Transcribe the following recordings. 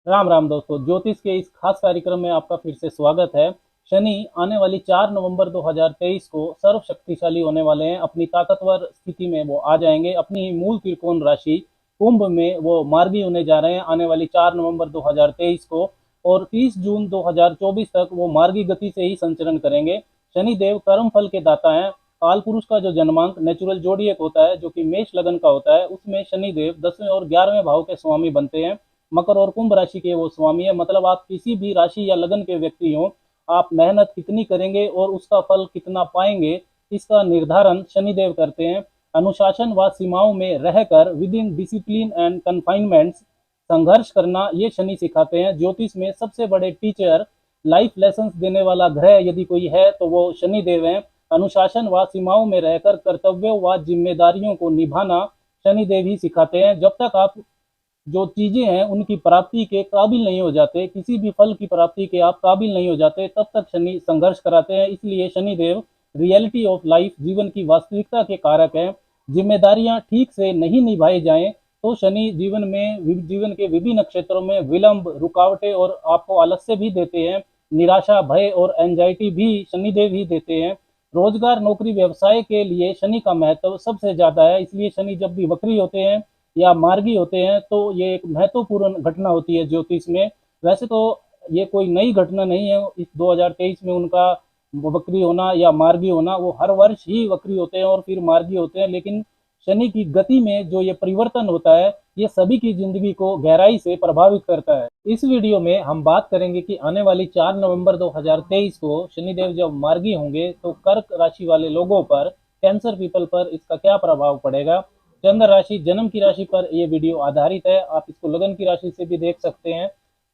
राम राम दोस्तों, ज्योतिष के इस खास कार्यक्रम में आपका फिर से स्वागत है। शनि आने वाली 4 नवंबर 2023 को सर्व शक्तिशाली होने वाले हैं। अपनी ताकतवर स्थिति में वो आ जाएंगे। अपनी मूल त्रिकोण राशि कुंभ में वो मार्गी होने जा रहे हैं आने वाली 4 नवंबर 2023 को। और 30 जून 2024 तक वो मार्गी गति से ही संचरण करेंगे। शनि देव कर्म फल के दाता हैं। काल पुरुष का जो जन्मांक नेचुरल जोडियक होता है, जो कि मेष लगन का होता है, उसमें शनि देव 10वें और 11वें भाव के स्वामी बनते हैं। मकर और कुंभ राशि के वो स्वामी है। मतलब आप किसी भी राशि या लगन के व्यक्ति हो, आप मेहनत कितनी करेंगे और उसका फल कितना पाएंगे, इसका निर्धारण शनिदेव करते हैं। अनुशासन व सीमाओं में रहकर विद इन डिसिप्लिन एंड कन्फाइनमेंट्स संघर्ष करना ये शनि सिखाते हैं। ज्योतिष में सबसे बड़े टीचर, लाइफ लेसन देने वाला ग्रह यदि कोई है तो वो शनिदेव है। अनुशासन व सीमाओं में रहकर कर्तव्यों व जिम्मेदारियों को निभाना शनिदेव ही सिखाते हैं। जब तक आप जो चीजें हैं उनकी प्राप्ति के काबिल नहीं हो जाते, किसी भी फल की प्राप्ति के आप काबिल नहीं हो जाते, तब तक शनि संघर्ष कराते हैं। इसलिए शनिदेव रियलिटी ऑफ लाइफ, जीवन की वास्तविकता के कारक हैं। जिम्मेदारियां ठीक से नहीं निभाई जाएं तो शनि जीवन के विभिन्न क्षेत्रों में विलंब, रुकावटें और आपको आलस्य भी देते हैं। निराशा, भय और एंजाइटी भी शनिदेव ही देते हैं। रोजगार, नौकरी, व्यवसाय के लिए शनि का महत्व सबसे ज्यादा है। इसलिए शनि जब भी वक्री होते हैं या मार्गी होते हैं तो ये एक महत्वपूर्ण घटना होती है ज्योतिष में। वैसे तो ये कोई नई घटना नहीं है इस 2023 में उनका वक्री होना या मार्गी होना। वो हर वर्ष ही वक्री होते हैं और फिर मार्गी होते हैं, लेकिन शनि की गति में जो ये परिवर्तन होता है ये सभी की जिंदगी को गहराई से प्रभावित करता है। इस वीडियो में हम बात करेंगे कि आने वाली 4 नवंबर 2023 को शनिदेव जब मार्गी होंगे तो कर्क राशि वाले लोगों पर, कैंसर पीपल पर इसका क्या प्रभाव पड़ेगा। चंद्र राशि, जन्म की राशि पर यह वीडियो आधारित है। आप इसको लगन की राशि से भी देख सकते हैं।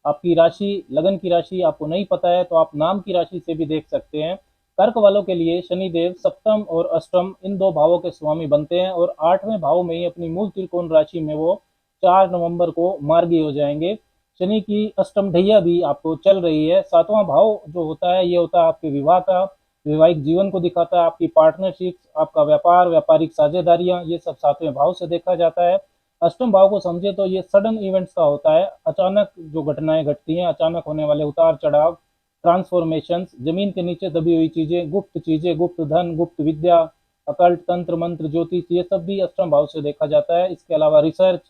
आपकी राशि, लगन की राशि आपको नहीं पता है तो आप नाम की राशि से भी देख सकते हैं। कर्क वालों के लिए शनिदेव सप्तम और अष्टम इन दो भावों के स्वामी बनते हैं और 8वें भाव में ही अपनी मूल त्रिकोण राशि में वो 4 नवंबर को मार्गी हो जाएंगे। शनि की अष्टम ढैया भी आपको चल रही है। 7वां भाव जो होता है ये होता है आपके विवाह का, वैवाहिक जीवन को दिखाता है। आपकी पार्टनरशिप, आपका व्यापार, व्यापारिक साझेदारियां, ये सब 7वें भाव से देखा जाता है। अष्टम भाव को समझे तो ये सडन इवेंट्स का होता है। अचानक जो घटनाएं घटती हैं, अचानक होने वाले उतार चढ़ाव, ट्रांसफॉर्मेशंस, जमीन के नीचे दबी हुई चीजें, गुप्त धन, गुप्त विद्या, अकल्ट, तंत्र मंत्र, ज्योतिष, ये सब भी अष्टम भाव से देखा जाता है। इसके अलावा रिसर्च,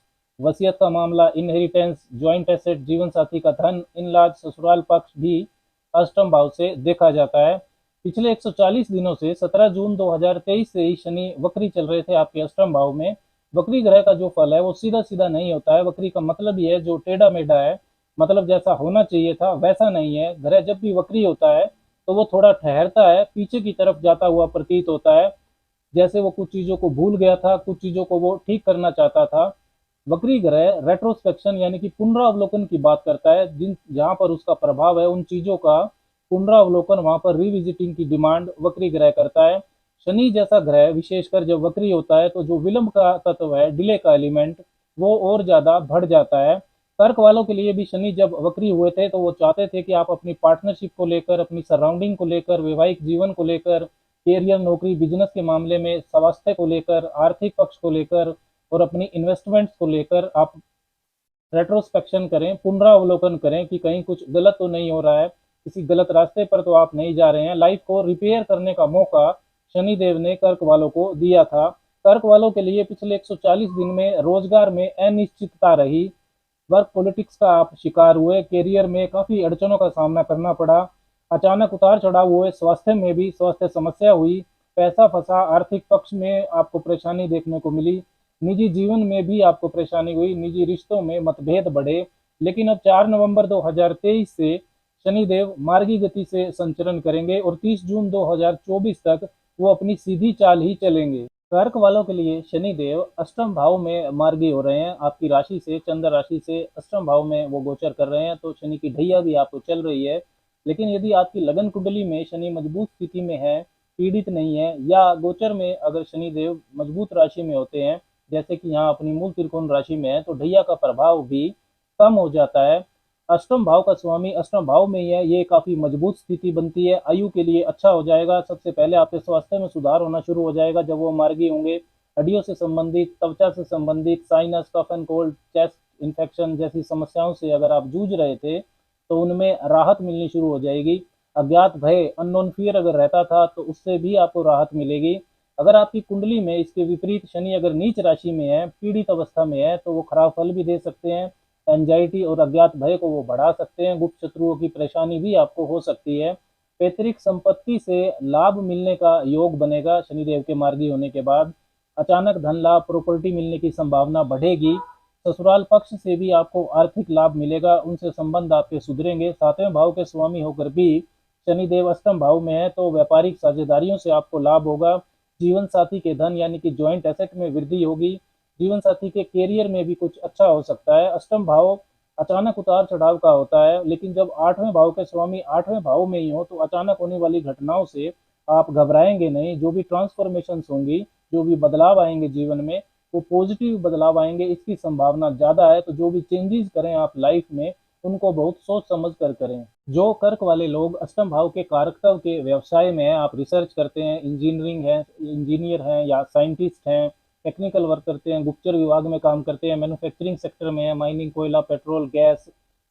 वसीयत का मामला, इनहेरिटेंस, ज्वाइंट एसेट, जीवन साथी का धन, इन लाज, ससुराल पक्ष भी अष्टम भाव से देखा जाता है। पिछले 140 दिनों से 17 जून 2023 से ही शनि वक्री चल रहे थे आपके अष्टम भाव में। वक्री ग्रह का जो फल है वो सीधा सीधा नहीं होता है। वक्री का मतलब ये है जो टेढ़ा मेढ़ा है, मतलब जैसा होना चाहिए था वैसा नहीं है। ग्रह जब भी वक्री होता है तो वो थोड़ा ठहरता है, पीछे की तरफ जाता हुआ प्रतीत होता है। जैसे वो कुछ चीजों को भूल गया था, कुछ चीजों को वो ठीक करना चाहता था। वक्री ग्रह रेट्रोस्पेक्शन यानी कि पुनरावलोकन की बात करता है। जिन जहां पर उसका प्रभाव है उन चीजों का पुनरावलोकन, वहां पर रिविजिटिंग की डिमांड वक्री ग्रह करता है। शनि जैसा ग्रह विशेषकर जब वक्री होता है तो जो विलंब का तत्व है, डिले का एलिमेंट, वो और ज्यादा बढ़ जाता है। कर्क वालों के लिए भी शनि जब वक्री हुए थे तो वो चाहते थे कि आप अपनी पार्टनरशिप को लेकर, अपनी सराउंडिंग को लेकर, वैवाहिक जीवन को लेकर, कैरियर, नौकरी, बिजनेस के मामले में, स्वास्थ्य को लेकर, आर्थिक पक्ष को लेकर और अपनी इन्वेस्टमेंट्स को लेकर आप रेट्रोस्पेक्शन करें, पुनरावलोकन करें कि कहीं कुछ गलत तो नहीं हो रहा है, किसी गलत रास्ते पर तो आप नहीं जा रहे हैं। लाइफ को रिपेयर करने का मौका शनिदेव ने कर्क वालों को दिया था। कर्क वालों के लिए पिछले 140 दिन में रोजगार में अनिश्चितता रही। वर्क पॉलिटिक्स का आप शिकार हुए। करियर में काफी अड़चनों का सामना करना पड़ा। अचानक उतार चढ़ाव हुए। स्वास्थ्य में भी स्वास्थ्य समस्या हुई। पैसा फंसा। आर्थिक पक्ष में आपको परेशानी देखने को मिली। निजी जीवन में भी आपको परेशानी हुई। निजी रिश्तों में मतभेद बढ़े। लेकिन अब 4 नवंबर 2023 से शनिदेव मार्गी गति से संचरण करेंगे और 30 जून 2024 तक वो अपनी सीधी चाल ही चलेंगे। कर्क वालों के लिए शनिदेव अष्टम भाव में मार्गी हो रहे हैं। आपकी राशि से, चंद्र राशि से अष्टम भाव में वो गोचर कर रहे हैं, तो शनि की ढैया भी आपको चल रही है। लेकिन यदि आपकी लगन कुंडली में शनि मजबूत स्थिति में है, पीड़ित नहीं है, या गोचर में अगर शनिदेव मजबूत राशि में होते हैं, जैसे कि यहाँ अपनी मूल त्रिकोण राशि में है, तो ढैया का प्रभाव भी कम हो जाता है। अष्टम भाव का स्वामी अष्टम भाव में ही है, ये काफी मजबूत स्थिति बनती है। आयु के लिए अच्छा हो जाएगा। सबसे पहले आपके स्वास्थ्य में सुधार होना शुरू हो जाएगा जब वो मार्गी होंगे। हड्डियों से संबंधित, त्वचा से संबंधित, sinus, cough and cold, chest infection जैसी समस्याओं से अगर आप जूझ रहे थे तो उनमें राहत मिलनी शुरू हो जाएगी। अज्ञात भय, अननोन फियर अगर रहता था तो उससे भी आपको राहत मिलेगी। अगर आपकी कुंडली में इसके विपरीत शनि अगर नीच राशि में है, पीड़ित अवस्था में है, तो वो खराब फल भी दे सकते हैं। एंजाइटी और अज्ञात भय को वो बढ़ा सकते हैं। गुप्त शत्रुओं की परेशानी भी आपको हो सकती है। पैतृक संपत्ति से लाभ मिलने का योग बनेगा शनिदेव के मार्गी होने के बाद। अचानक धन लाभ, प्रॉपर्टी मिलने की संभावना बढ़ेगी। ससुराल पक्ष से भी आपको आर्थिक लाभ मिलेगा, उनसे संबंध आपके सुधरेंगे। सातवें भाव के स्वामी होकर भी शनिदेव अष्टम भाव में है तो व्यापारिक साझेदारियों से आपको लाभ होगा। जीवन साथी के धन यानी कि ज्वाइंट एसेट में वृद्धि होगी। जीवन साथी के कैरियर में भी कुछ अच्छा हो सकता है। अष्टम भाव अचानक उतार चढ़ाव का होता है, लेकिन जब आठवें भाव के स्वामी आठवें भाव में ही हो तो अचानक होने वाली घटनाओं से आप घबराएंगे नहीं। जो भी ट्रांसफॉर्मेशन होंगी, जो भी बदलाव आएंगे जीवन में, वो पॉजिटिव बदलाव आएंगे, इसकी संभावना ज़्यादा है। तो जो भी चेंजेस करें आप लाइफ में, उनको बहुत सोच समझ कर करें। जो कर्क वाले लोग अष्टम भाव के कारकत्व के व्यवसाय में हैं, आप रिसर्च करते हैं, इंजीनियरिंग है, इंजीनियर हैं या साइंटिस्ट हैं, टेक्निकल वर्क करते हैं, गुप्तचर विभाग में काम करते हैं, मैन्युफैक्चरिंग सेक्टर में है, माइनिंग, कोयला, पेट्रोल, गैस,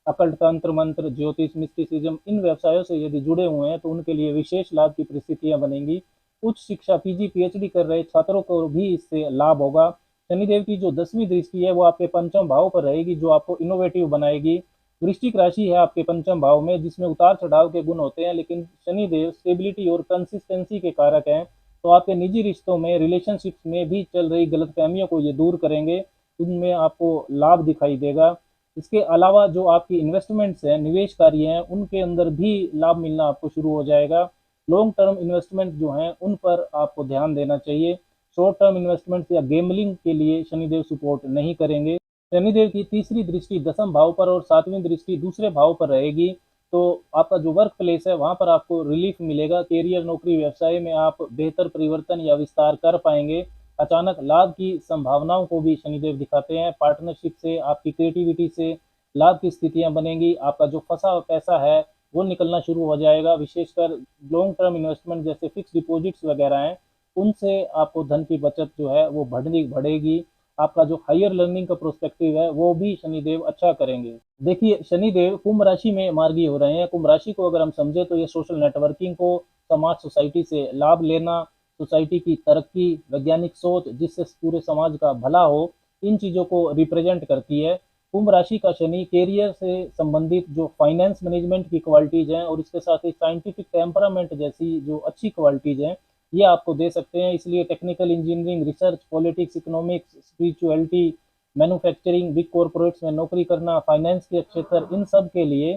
अकल्ट तंत्र मंत्र, ज्योतिष, मिस्टिसिज्म, इन व्यवसायों से यदि जुड़े हुए हैं तो उनके लिए विशेष लाभ की परिस्थितियां बनेंगी। उच्च शिक्षा पीजी पीएचडी कर रहे छात्रों को भी इससे लाभ होगा। शनिदेव की जो 10वीं दृष्टि है वो आपके पंचम भाव पर रहेगी, जो आपको इनोवेटिव बनाएगी। वृश्चिक राशि है आपके पंचम भाव में, जिसमें उतार चढ़ाव के गुण होते हैं, लेकिन शनिदेव स्टेबिलिटी और कंसिस्टेंसी के कारक हैं। तो आपके निजी रिश्तों में, रिलेशनशिप्स में भी चल रही गलतफहमियों को ये दूर करेंगे, उनमें आपको लाभ दिखाई देगा। इसके अलावा जो आपकी इन्वेस्टमेंट्स हैं, निवेश कार्य हैं, उनके अंदर भी लाभ मिलना आपको शुरू हो जाएगा। लॉन्ग टर्म इन्वेस्टमेंट जो हैं उन पर आपको ध्यान देना चाहिए। शॉर्ट टर्म इन्वेस्टमेंट्स या गेमलिंग के लिए शनिदेव सपोर्ट नहीं करेंगे। शनिदेव की तीसरी दृष्टि दसम भाव पर और सातवीं दृष्टि दूसरे भाव पर रहेगी, तो आपका जो वर्क प्लेस है वहां पर आपको रिलीफ मिलेगा। कैरियर, नौकरी, व्यवसाय में आप बेहतर परिवर्तन या विस्तार कर पाएंगे। अचानक लाभ की संभावनाओं को भी शनिदेव दिखाते हैं। पार्टनरशिप से, आपकी क्रिएटिविटी से लाभ की स्थितियां बनेंगी। आपका जो फंसा हुआ पैसा है वो निकलना शुरू हो जाएगा। विशेषकर लॉन्ग टर्म इन्वेस्टमेंट जैसे फिक्स डिपॉजिट्स वगैरह हैं, उनसे आपको धन की बचत जो है वो बढ़ेगी। आपका जो हायर लर्निंग का प्रोस्पेक्टिव है वो भी शनिदेव अच्छा करेंगे। देखिए, शनिदेव कुंभ राशि में मार्गी हो रहे हैं। कुंभ राशि को अगर हम समझे तो ये सोशल नेटवर्किंग को, समाज, सोसाइटी से लाभ लेना, सोसाइटी की तरक्की, वैज्ञानिक सोच जिससे पूरे समाज का भला हो, इन चीज़ों को रिप्रेजेंट करती है। कुंभ राशि का शनि कैरियर से संबंधित जो फाइनेंस मैनेजमेंट की क्वालिटीज़ हैं और इसके साथ ही साइंटिफिक टेम्परामेंट जैसी जो अच्छी क्वालिटीज़ हैं ये आपको दे सकते हैं। इसलिए technical, engineering, research, politics, economics, spirituality, manufacturing, big corporates में नौकरी करना, फाइनेंस के क्षेत्र, इन सब के लिए,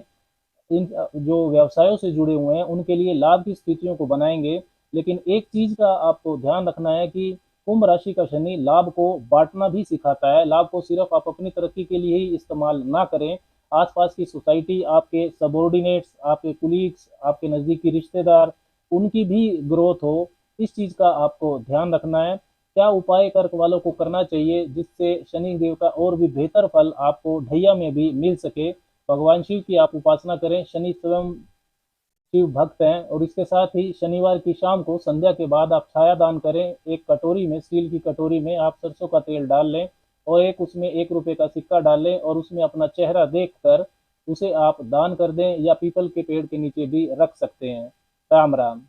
इन जो व्यवसायों से जुड़े हुए हैं उनके लिए लाभ की स्थितियों को बनाएंगे। लेकिन एक चीज का आपको ध्यान रखना है कि कुंभ राशि का शनि लाभ को बांटना भी सिखाता है। लाभ को सिर्फ आप अपनी तरक्की के लिए ही इस्तेमाल ना करें। आसपास की सोसाइटी, आपके सबॉर्डिनेट्स, आपके कुलीग्स, आपके नज़दीकी रिश्तेदार, उनकी भी ग्रोथ हो, इस चीज़ का आपको ध्यान रखना है। क्या उपाय कर्क वालों को करना चाहिए जिससे शनि देव का और भी बेहतर फल आपको ढैया में भी मिल सके? भगवान शिव की आप उपासना करें। शनि स्वयं शिव भक्त हैं। और इसके साथ ही शनिवार की शाम को संध्या के बाद आप छाया दान करें। एक कटोरी में, स्टील की कटोरी में आप सरसों का तेल डाल लें और एक उसमें 1 रुपये का सिक्का डाल लें और उसमें अपना चेहरा देख कर उसे आप दान कर दें, या पीपल के पेड़ के नीचे भी रख सकते हैं। राम राम।